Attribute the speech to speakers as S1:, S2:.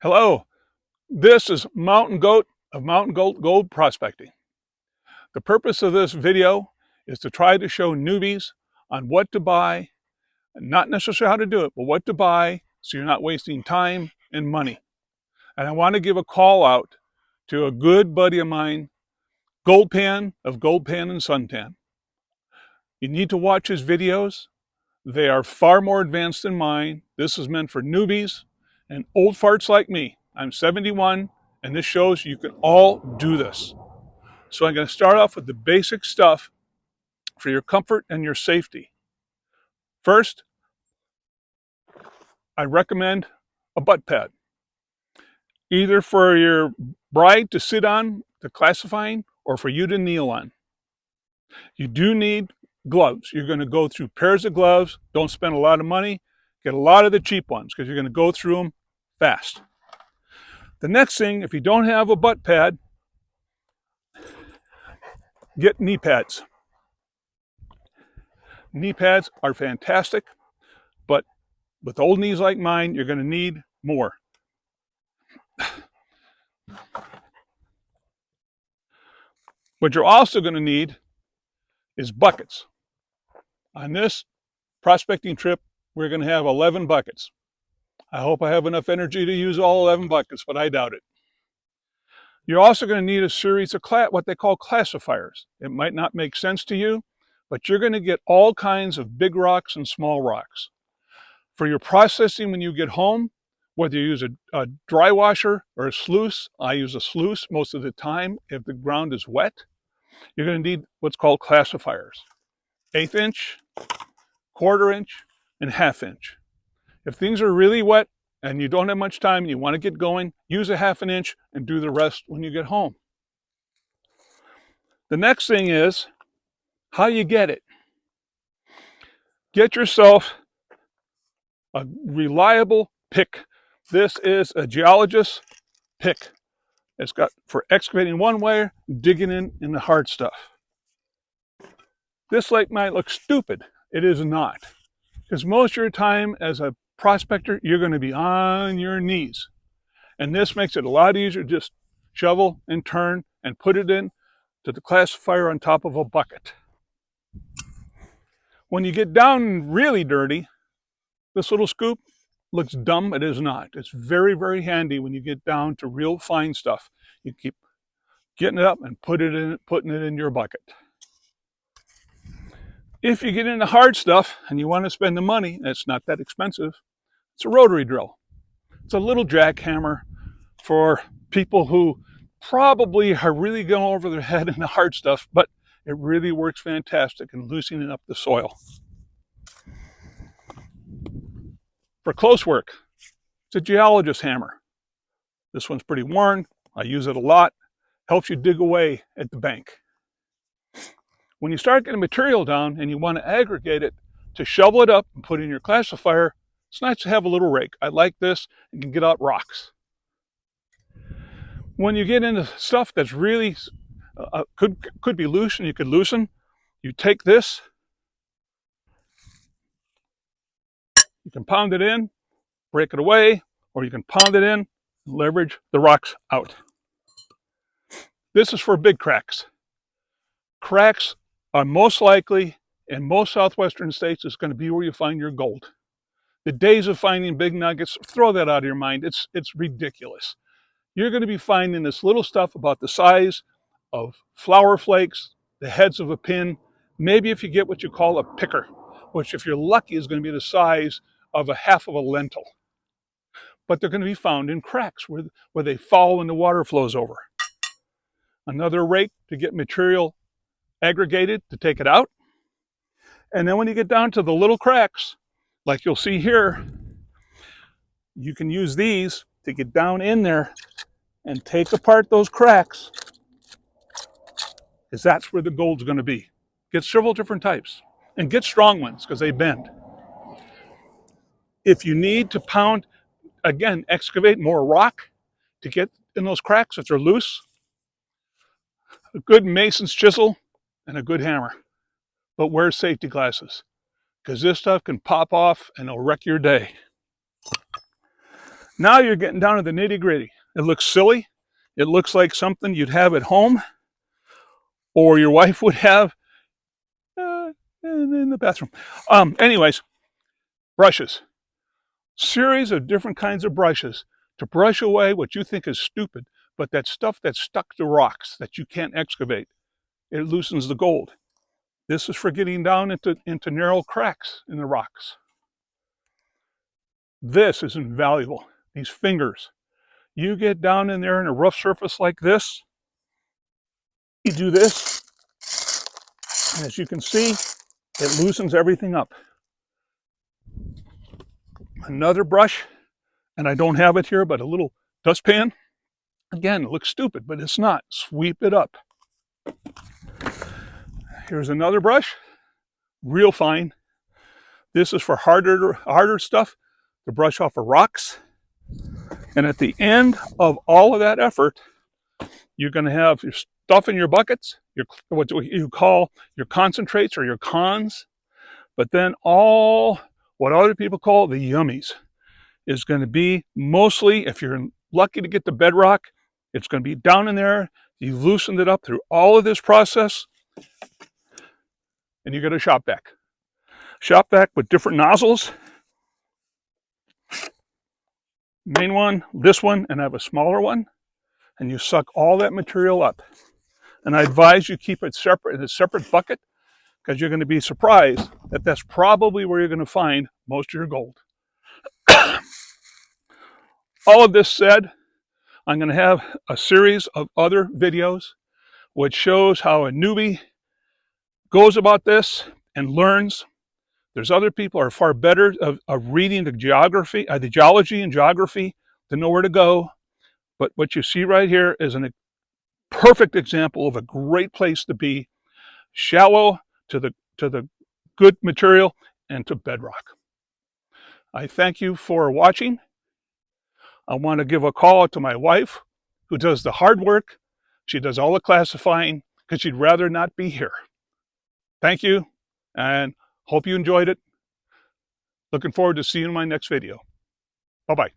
S1: Hello, this is Mountain Goat of Mountain Goat Gold Prospecting. The purpose of this video is to try to show newbies on what to buy, not necessarily how to do it, but what to buy so you're not wasting time and money. And I want to give a call out to a good buddy of mine, Gold Pan of Gold Pan and Suntan. You need to watch his videos. They are far more advanced than mine. This is meant for newbies and old farts like me. I'm 71, and this shows you can all do this. So I'm going to start off with the basic stuff for your comfort and your safety. First, I recommend a butt pad, either for your bride to sit on, the classifying, or for you to kneel on. You do need gloves. You're going to go through pairs of gloves. Don't spend a lot of money. Get a lot of the cheap ones because you're going to go through them fast. The next thing, if you don't have a butt pad, get knee pads. Knee pads are fantastic, but with old knees like mine, you're going to need more. What you're also going to need is buckets. On this prospecting trip, we're going to have 11 buckets. I hope I have enough energy to use all 11 buckets, but I doubt it. You're also going to need a series of what they call classifiers. It might not make sense to you, but you're going to get all kinds of big rocks and small rocks. For your processing when you get home, whether you use a dry washer or a sluice, I use a sluice most of the time if the ground is wet, you're going to need what's called classifiers. 1/8 inch, 1/4 inch, and 1/2 inch. If things are really wet and you don't have much time and you want to get going, use a 1/2 inch and do the rest when you get home. The next thing is how you get it. Get yourself a reliable pick. This is a geologist's pick. It's got for excavating one way, digging in the hard stuff. This lake might look stupid. It is not. Because most of your time as a prospector, you're going to be on your knees. And this makes it a lot easier to just shovel and turn and put it in to the classifier on top of a bucket. When you get down really dirty, this little scoop looks dumb. It is not. It's very, very handy when you get down to real fine stuff. You keep getting it up and putting it in your bucket. If you get into hard stuff and you want to spend the money, it's not that expensive. It's a rotary drill. It's a little jackhammer for people who probably are really going over their head in the hard stuff, but it really works fantastic in loosening up the soil. For close work, it's a geologist's hammer. This one's pretty worn. I use it a lot. Helps you dig away at the bank. When you start getting material down and you want to aggregate it to shovel it up and put in your classifier, it's nice to have a little rake. I like this. You can get out rocks. When you get into stuff that's really could be loose and you could loosen, you take this, you can pound it in, break it away, or you can pound it in and leverage the rocks out. This is for big cracks. Cracks are most likely in most southwestern states is going to be where you find your gold. The days of finding big nuggets, throw that out of your mind. It's ridiculous. You're going to be finding this little stuff about the size of flour flakes, the heads of a pin, maybe if you get what you call a picker, which if you're lucky is going to be the size of a half of a lentil. But they're going to be found in cracks where they fall when the water flows over. Another rake to get material aggregated to take it out. And then when you get down to the little cracks, like you'll see here, you can use these to get down in there and take apart those cracks, because that's where the gold's going to be. Get several different types and get strong ones because they bend. If you need to pound, again, excavate more rock to get in those cracks that are loose, a good mason's chisel and a good hammer. But wear safety glasses because this stuff can pop off and it'll wreck your day. Now you're getting down to the nitty gritty. It looks silly. It looks like something you'd have at home or your wife would have in the bathroom. Anyways, brushes. Series of different kinds of brushes to brush away what you think is stupid, but that stuff that's stuck to rocks that you can't excavate. It loosens the gold. This is for getting down into narrow cracks in the rocks. This is invaluable. These fingers. You get down in there in a rough surface like this, you do this, and as you can see, it loosens everything up. Another brush, and I don't have it here, but a little dustpan. Again, it looks stupid, but it's not. Sweep it up. Here's another brush, real fine. This is for harder stuff to brush off of rocks. And at the end of all of that effort, you're going to have your stuff in your buckets, what you call your concentrates or your cons, but then all what other people call the yummies is going to be mostly, if you're lucky to get the bedrock, it's going to be down in there. You loosened it up through all of this process, and you get a shop vac. Shop vac with different nozzles. Main one, this one, and I have a smaller one, and you suck all that material up. And I advise you keep it separate in a separate bucket, because you're going to be surprised that that's probably where you're going to find most of your gold. All of this said, I'm going to have a series of other videos which shows how a newbie goes about this and learns. There's other people who are far better of reading the geography, the geology and geography to know where to go. But what you see right here is a perfect example of a great place to be, shallow to the good material and to bedrock. I thank you for watching. I want to give a call out to my wife, who does the hard work. She does all the classifying because she'd rather not be here. Thank you, and hope you enjoyed it. Looking forward to seeing you in my next video. Bye-bye.